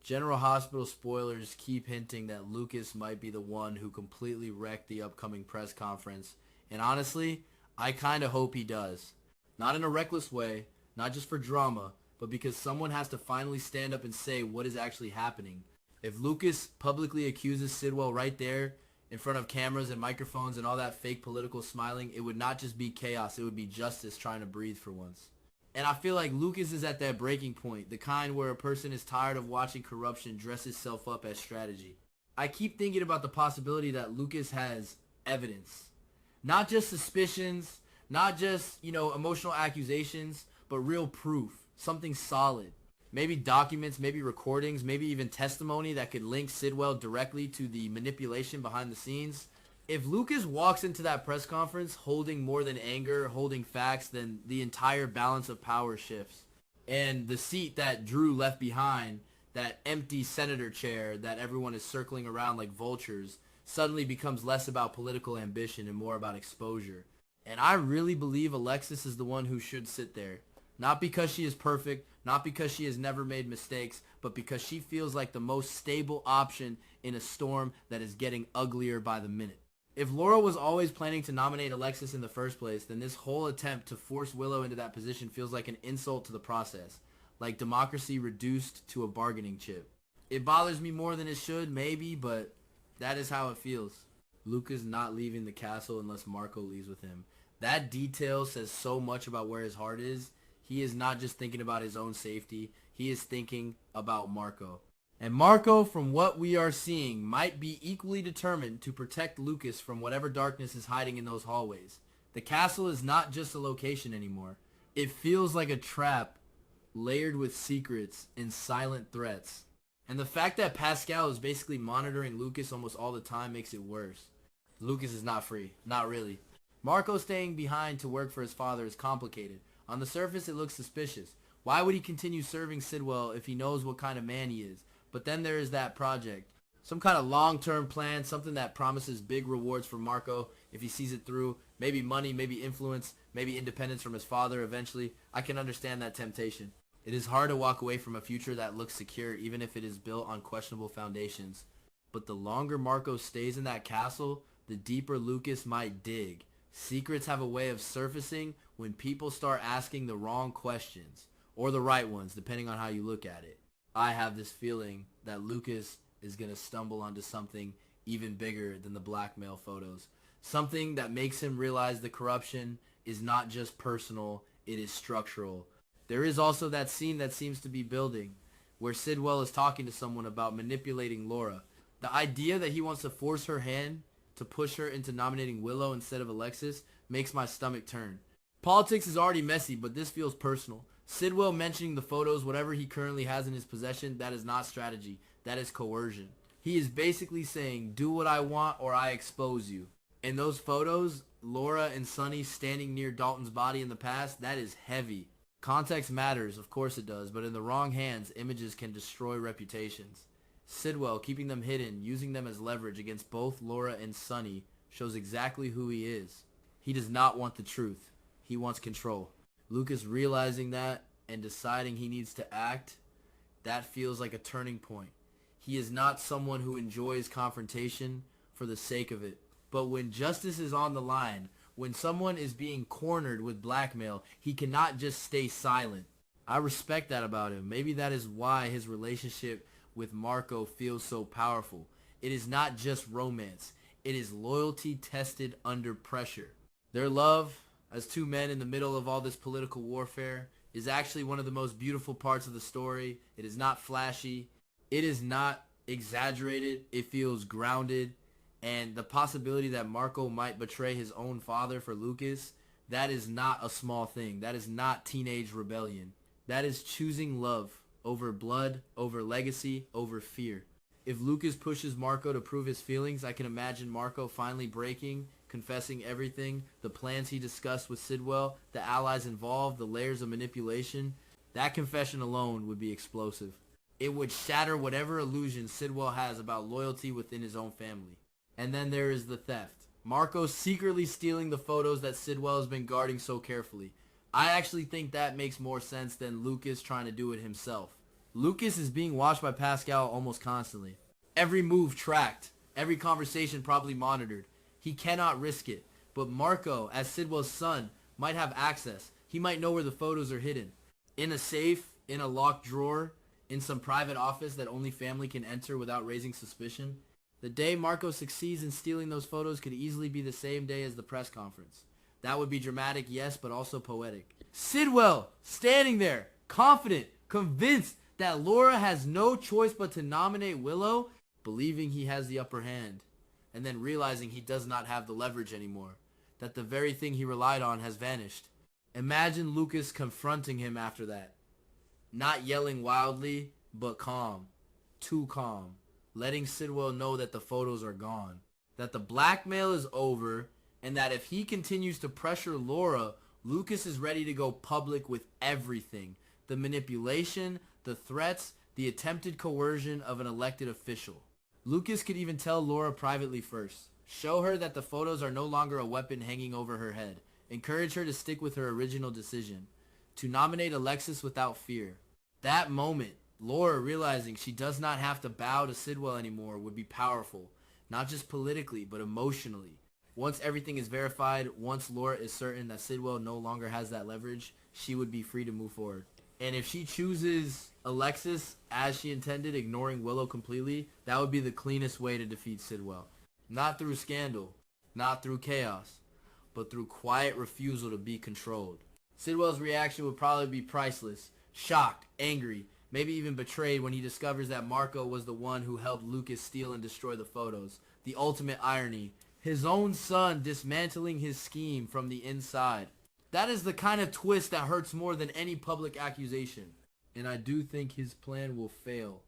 General Hospital spoilers keep hinting that Lucas might be the one who completely wrecked the upcoming press conference. And honestly, I kinda hope he does. Not in a reckless way, not just for drama, but because someone has to finally stand up and say what is actually happening. If Lucas publicly accuses Sidwell right there, in front of cameras and microphones and all that fake political smiling, it would not just be chaos, it would be justice trying to breathe for once. And I feel like Lucas is at that breaking point, the kind where a person is tired of watching corruption dress itself up as strategy. I keep thinking about the possibility that Lucas has evidence. Not just suspicions, not just, emotional accusations, but real proof. Something solid. Maybe documents, maybe recordings, maybe even testimony that could link Sidwell directly to the manipulation behind the scenes. If Lucas walks into that press conference holding more than anger, holding facts, then the entire balance of power shifts. And the seat that Drew left behind, that empty senator chair that everyone is circling around like vultures, suddenly becomes less about political ambition and more about exposure. And I really believe Alexis is the one who should sit there. Not because she is perfect, not because she has never made mistakes, but because she feels like the most stable option in a storm that is getting uglier by the minute. If Laura was always planning to nominate Alexis in the first place, then this whole attempt to force Willow into that position feels like an insult to the process, like democracy reduced to a bargaining chip. It bothers me more than it should, maybe, but that is how it feels. Luca's not leaving the castle unless Marco leaves with him. That detail says so much about where his heart is. He is not just thinking about his own safety. He is thinking about Marco. And Marco, from what we are seeing, might be equally determined to protect Lucas from whatever darkness is hiding in those hallways. The castle is not just a location anymore. It feels like a trap layered with secrets and silent threats. And the fact that Pascal is basically monitoring Lucas almost all the time makes it worse. Lucas is not free. Not really. Marco staying behind to work for his father is complicated. On the surface, it looks suspicious. Why would he continue serving Sidwell if he knows what kind of man he is? But then there is that project. Some kind of long-term plan, something that promises big rewards for Marco if he sees it through. Maybe money, maybe influence, maybe independence from his father eventually. I can understand that temptation. It is hard to walk away from a future that looks secure even if it is built on questionable foundations. But the longer Marco stays in that castle, the deeper Lucas might dig. Secrets have a way of surfacing when people start asking the wrong questions, or the right ones, depending on how you look at it. I have this feeling that Lucas is going to stumble onto something even bigger than the blackmail photos. Something that makes him realize the corruption is not just personal, it is structural. There is also that scene that seems to be building, where Sidwell is talking to someone about manipulating Laura. The idea that he wants to force her hand to push her into nominating Willow instead of Alexis makes my stomach turn. Politics is already messy, but this feels personal. Sidwell mentioning the photos, whatever he currently has in his possession, that is not strategy. That is coercion. He is basically saying, do what I want or I expose you. In those photos, Laura and Sonny standing near Dalton's body in the past, that is heavy. Context matters, of course it does, but in the wrong hands, images can destroy reputations. Sidwell keeping them hidden, using them as leverage against both Laura and Sonny, shows exactly who he is. He does not want the truth. He wants control. Lucas realizing that and deciding he needs to act, that feels like a turning point. He is not someone who enjoys confrontation for the sake of it. But when justice is on the line, when someone is being cornered with blackmail, he cannot just stay silent. I respect that about him. Maybe that is why his relationship with Marco feels so powerful. It is not just romance. It is loyalty tested under pressure. Their love, as two men in the middle of all this political warfare, is actually one of the most beautiful parts of the story. It is not flashy. It is not exaggerated. It feels grounded. And the possibility that Marco might betray his own father for Lucas, that is not a small thing. That is not teenage rebellion. That is choosing love over blood, over legacy, over fear. If Lucas pushes Marco to prove his feelings, I can imagine Marco finally breaking, confessing everything, the plans he discussed with Sidwell, the allies involved, the layers of manipulation. That confession alone would be explosive. It would shatter whatever illusion Sidwell has about loyalty within his own family. And then there is the theft. Marco secretly stealing the photos that Sidwell has been guarding so carefully. I actually think that makes more sense than Lucas trying to do it himself. Lucas is being watched by Pascal almost constantly. Every move tracked. Every conversation probably monitored. He cannot risk it. But Marco, as Sidwell's son, might have access. He might know where the photos are hidden. In a safe, in a locked drawer, in some private office that only family can enter without raising suspicion. The day Marco succeeds in stealing those photos could easily be the same day as the press conference. That would be dramatic, yes, but also poetic. Sidwell, standing there, confident, convinced that Laura has no choice but to nominate Willow, believing he has the upper hand, and then realizing he does not have the leverage anymore, that the very thing he relied on has vanished. Imagine Lucas confronting him after that. Not yelling wildly, but calm. Too calm. Letting Sidwell know that the photos are gone. That the blackmail is over, and that if he continues to pressure Laura, Lucas is ready to go public with everything. The manipulation, the threats, the attempted coercion of an elected official. Lucas could even tell Laura privately first. Show her that the photos are no longer a weapon hanging over her head. Encourage her to stick with her original decision. To nominate Alexis without fear. That moment, Laura realizing she does not have to bow to Sidwell anymore would be powerful. Not just politically, but emotionally. Once everything is verified, once Laura is certain that Sidwell no longer has that leverage, she would be free to move forward. And if she chooses Alexis as she intended, ignoring Willow completely, that would be the cleanest way to defeat Sidwell. Not through scandal, not through chaos, but through quiet refusal to be controlled. Sidwell's reaction would probably be priceless. Shocked, angry, maybe even betrayed when he discovers that Marco was the one who helped Lucas steal and destroy the photos. The ultimate irony. His own son dismantling his scheme from the inside. That is the kind of twist that hurts more than any public accusation. And I do think his plan will fail.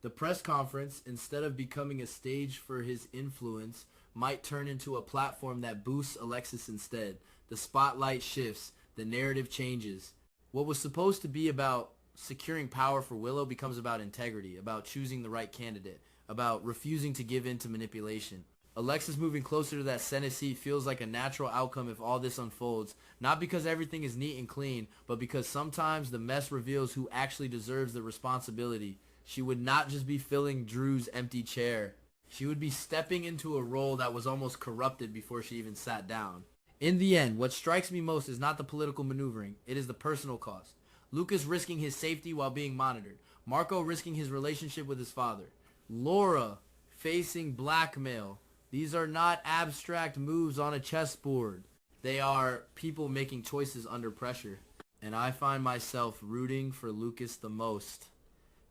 The press conference, instead of becoming a stage for his influence, might turn into a platform that boosts Alexis instead. The spotlight shifts. The narrative changes. What was supposed to be about securing power for Willow becomes about integrity, about choosing the right candidate, about refusing to give in to manipulation. Alexis moving closer to that Senate seat feels like a natural outcome if all this unfolds, not because everything is neat and clean, but because sometimes the mess reveals who actually deserves the responsibility. She would not just be filling Drew's empty chair. She would be stepping into a role that was almost corrupted before she even sat down. In the end, what strikes me most is not the political maneuvering, it is the personal cost. Lucas risking his safety while being monitored. Marco risking his relationship with his father. Laura facing blackmail. These are not abstract moves on a chessboard. They are people making choices under pressure. And I find myself rooting for Lucas the most.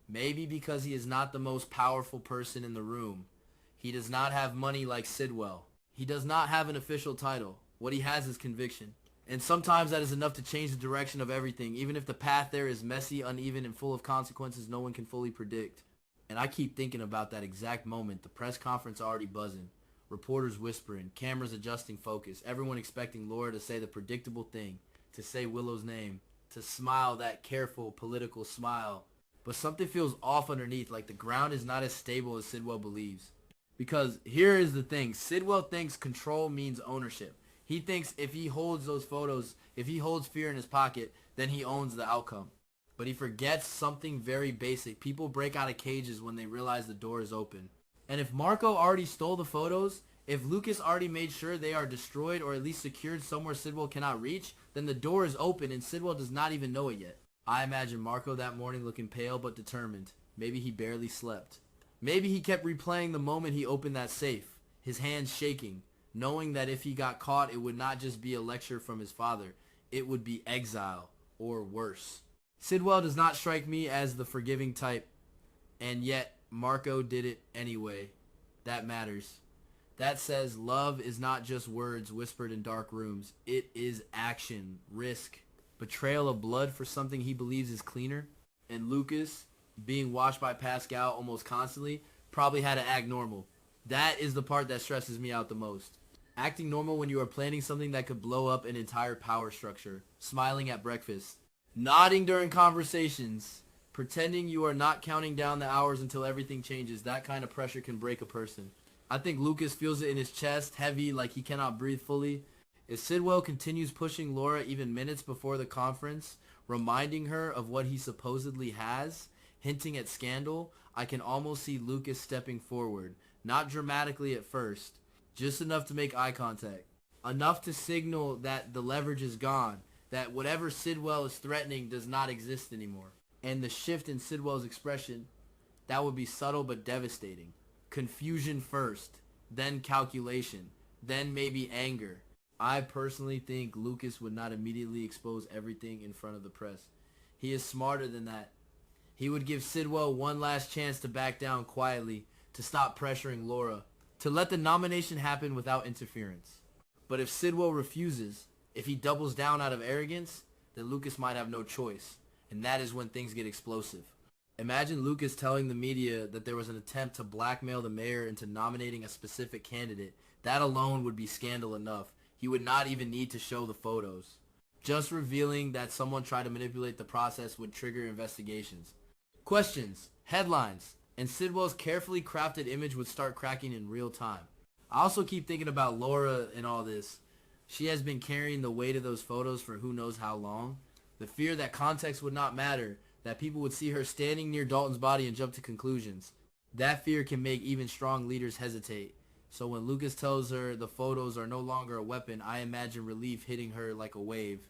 Maybe because he is not the most powerful person in the room. He does not have money like Sidwell. He does not have an official title. What he has is conviction. And sometimes that is enough to change the direction of everything, even if the path there is messy, uneven, and full of consequences no one can fully predict. And I keep thinking about that exact moment, the press conference already buzzing. Reporters whispering, cameras adjusting focus, everyone expecting Laura to say the predictable thing, to say Willow's name, to smile that careful political smile. But something feels off underneath, like the ground is not as stable as Sidwell believes. Because here is the thing, Sidwell thinks control means ownership. He thinks if he holds those photos, if he holds fear in his pocket, then he owns the outcome. But he forgets something very basic. People break out of cages when they realize the door is open. And if Marco already stole the photos, if Lucas already made sure they are destroyed or at least secured somewhere Sidwell cannot reach, then the door is open and Sidwell does not even know it yet. I imagine Marco that morning looking pale but determined. Maybe he barely slept. Maybe he kept replaying the moment he opened that safe, his hands shaking, knowing that if he got caught, it would not just be a lecture from his father. It would be exile, or worse. Sidwell does not strike me as the forgiving type, and yet Marco did it anyway. That matters. That says love is not just words whispered in dark rooms. It is action, risk, betrayal of blood for something he believes is cleaner. And Lucas, being watched by Pascal almost constantly, probably had to act normal. That is the part that stresses me out the most. Acting normal when you are planning something that could blow up an entire power structure. Smiling at breakfast. Nodding during conversations. Pretending you are not counting down the hours until everything changes. That kind of pressure can break a person. I think Lucas feels it in his chest, heavy, like he cannot breathe fully. If Sidwell continues pushing Laura even minutes before the conference, reminding her of what he supposedly has, hinting at scandal, I can almost see Lucas stepping forward, not dramatically at first, just enough to make eye contact, enough to signal that the leverage is gone, that whatever Sidwell is threatening does not exist anymore. And the shift in Sidwell's expression, that would be subtle but devastating. Confusion first, then calculation, then maybe anger. I personally think Lucas would not immediately expose everything in front of the press. He is smarter than that. He would give Sidwell one last chance to back down quietly, to stop pressuring Laura, to let the nomination happen without interference. But if Sidwell refuses, if he doubles down out of arrogance, then Lucas might have no choice. And that is when things get explosive. Imagine Lucas telling the media that there was an attempt to blackmail the mayor into nominating a specific candidate. That alone would be scandal enough. He would not even need to show the photos. Just revealing that someone tried to manipulate the process would trigger investigations. Questions, headlines, and Sidwell's carefully crafted image would start cracking in real time. I also keep thinking about Laura in all this. She has been carrying the weight of those photos for who knows how long. The fear that context would not matter, that people would see her standing near Dalton's body and jump to conclusions. That fear can make even strong leaders hesitate. So when Lucas tells her the photos are no longer a weapon, I imagine relief hitting her like a wave.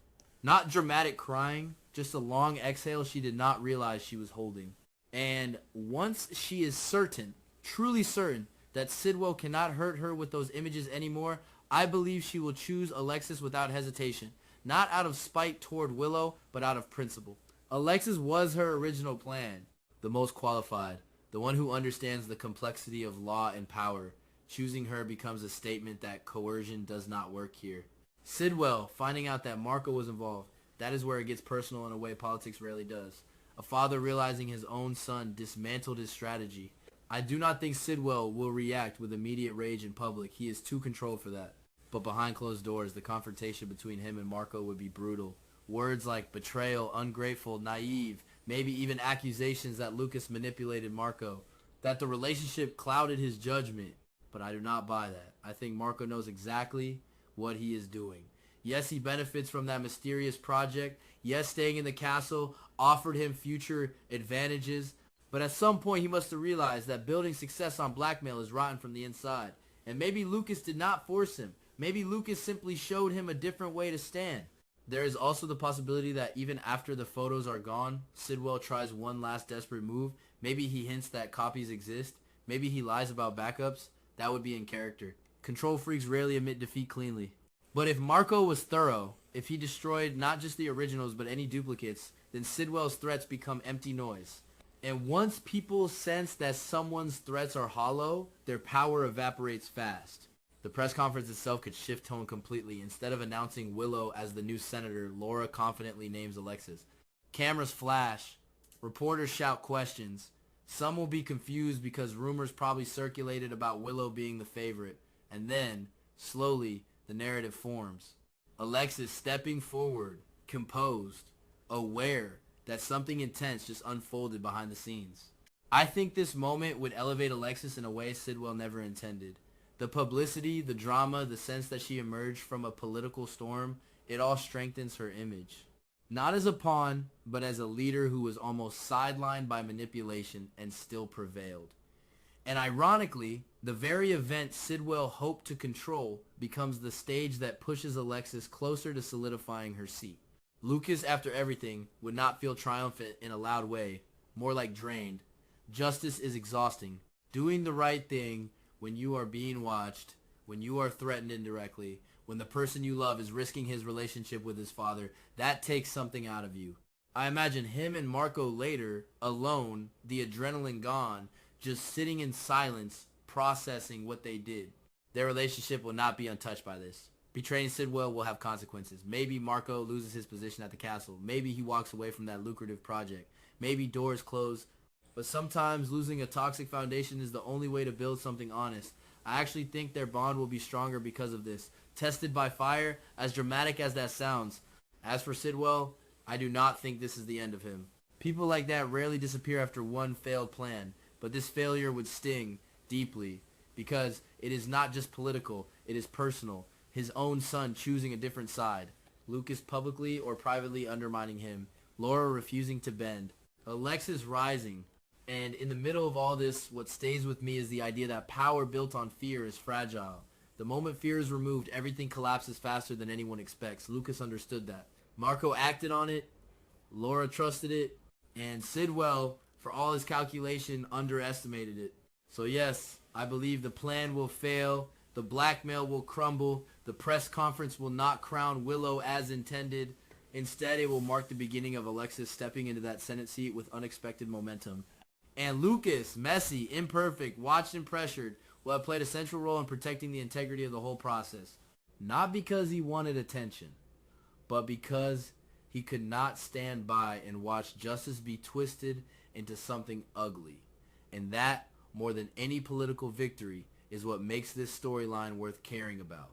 Not dramatic crying, just a long exhale she did not realize she was holding. And once she is certain, truly certain, that Sidwell cannot hurt her with those images anymore, I believe she will choose Alexis without hesitation. Not out of spite toward Willow, but out of principle. Alexis was her original plan. The most qualified. The one who understands the complexity of law and power. Choosing her becomes a statement that coercion does not work here. Sidwell, finding out that Marco was involved. That is where it gets personal in a way politics rarely does. A father realizing his own son dismantled his strategy. I do not think Sidwell will react with immediate rage in public. He is too controlled for that. But behind closed doors, the confrontation between him and Marco would be brutal. Words like betrayal, ungrateful, naive, maybe even accusations that Lucas manipulated Marco, that the relationship clouded his judgment. But I do not buy that. I think Marco knows exactly what he is doing. Yes, he benefits from that mysterious project. Yes, staying in the castle offered him future advantages. But at some point he must have realized that building success on blackmail is rotten from the inside. And maybe Lucas did not force him. Maybe Lucas simply showed him a different way to stand. There is also the possibility that even after the photos are gone, Sidwell tries one last desperate move. Maybe he hints that copies exist. Maybe he lies about backups. That would be in character. Control freaks rarely admit defeat cleanly. But if Marco was thorough, if he destroyed not just the originals but any duplicates, then Sidwell's threats become empty noise. And once people sense that someone's threats are hollow, their power evaporates fast. The press conference itself could shift tone completely. Instead of announcing Willow as the new senator, Laura confidently names Alexis. Cameras flash. Reporters shout questions. Some will be confused because rumors probably circulated about Willow being the favorite. And then, slowly, the narrative forms. Alexis stepping forward, composed, aware that something intense just unfolded behind the scenes. I think this moment would elevate Alexis in a way Sidwell never intended. The publicity, the drama, the sense that she emerged from a political storm, it all strengthens her image. Not as a pawn, but as a leader who was almost sidelined by manipulation and still prevailed. And ironically, the very event Sidwell hoped to control becomes the stage that pushes Alexis closer to solidifying her seat. Lucas, after everything, would not feel triumphant in a loud way, more like drained. Justice is exhausting. Doing the right thing when you are being watched, when you are threatened indirectly, when the person you love is risking his relationship with his father, that takes something out of you. I imagine him and Marco later, alone, the adrenaline gone, just sitting in silence, processing what they did. Their relationship will not be untouched by this. Betraying Sidwell will have consequences. Maybe Marco loses his position at the castle. Maybe he walks away from that lucrative project. Maybe doors close. But sometimes losing a toxic foundation is the only way to build something honest. I actually think their bond will be stronger because of this. Tested by fire, as dramatic as that sounds. As for Sidwell, I do not think this is the end of him. People like that rarely disappear after one failed plan. But this failure would sting deeply. Because it is not just political, it is personal. His own son choosing a different side. Lucas publicly or privately undermining him. Laura refusing to bend. Alexis rising. And in the middle of all this, what stays with me is the idea that power built on fear is fragile. The moment fear is removed, everything collapses faster than anyone expects. Lucas understood that. Marco acted on it, Laura trusted it, and Sidwell, for all his calculation, underestimated it. So yes, I believe the plan will fail, the blackmail will crumble, the press conference will not crown Willow as intended. Instead, it will mark the beginning of Alexis stepping into that Senate seat with unexpected momentum. And Lucas, messy, imperfect, watched and pressured, will have played a central role in protecting the integrity of the whole process. Not because he wanted attention, but because he could not stand by and watch justice be twisted into something ugly. And that, more than any political victory, is what makes this storyline worth caring about.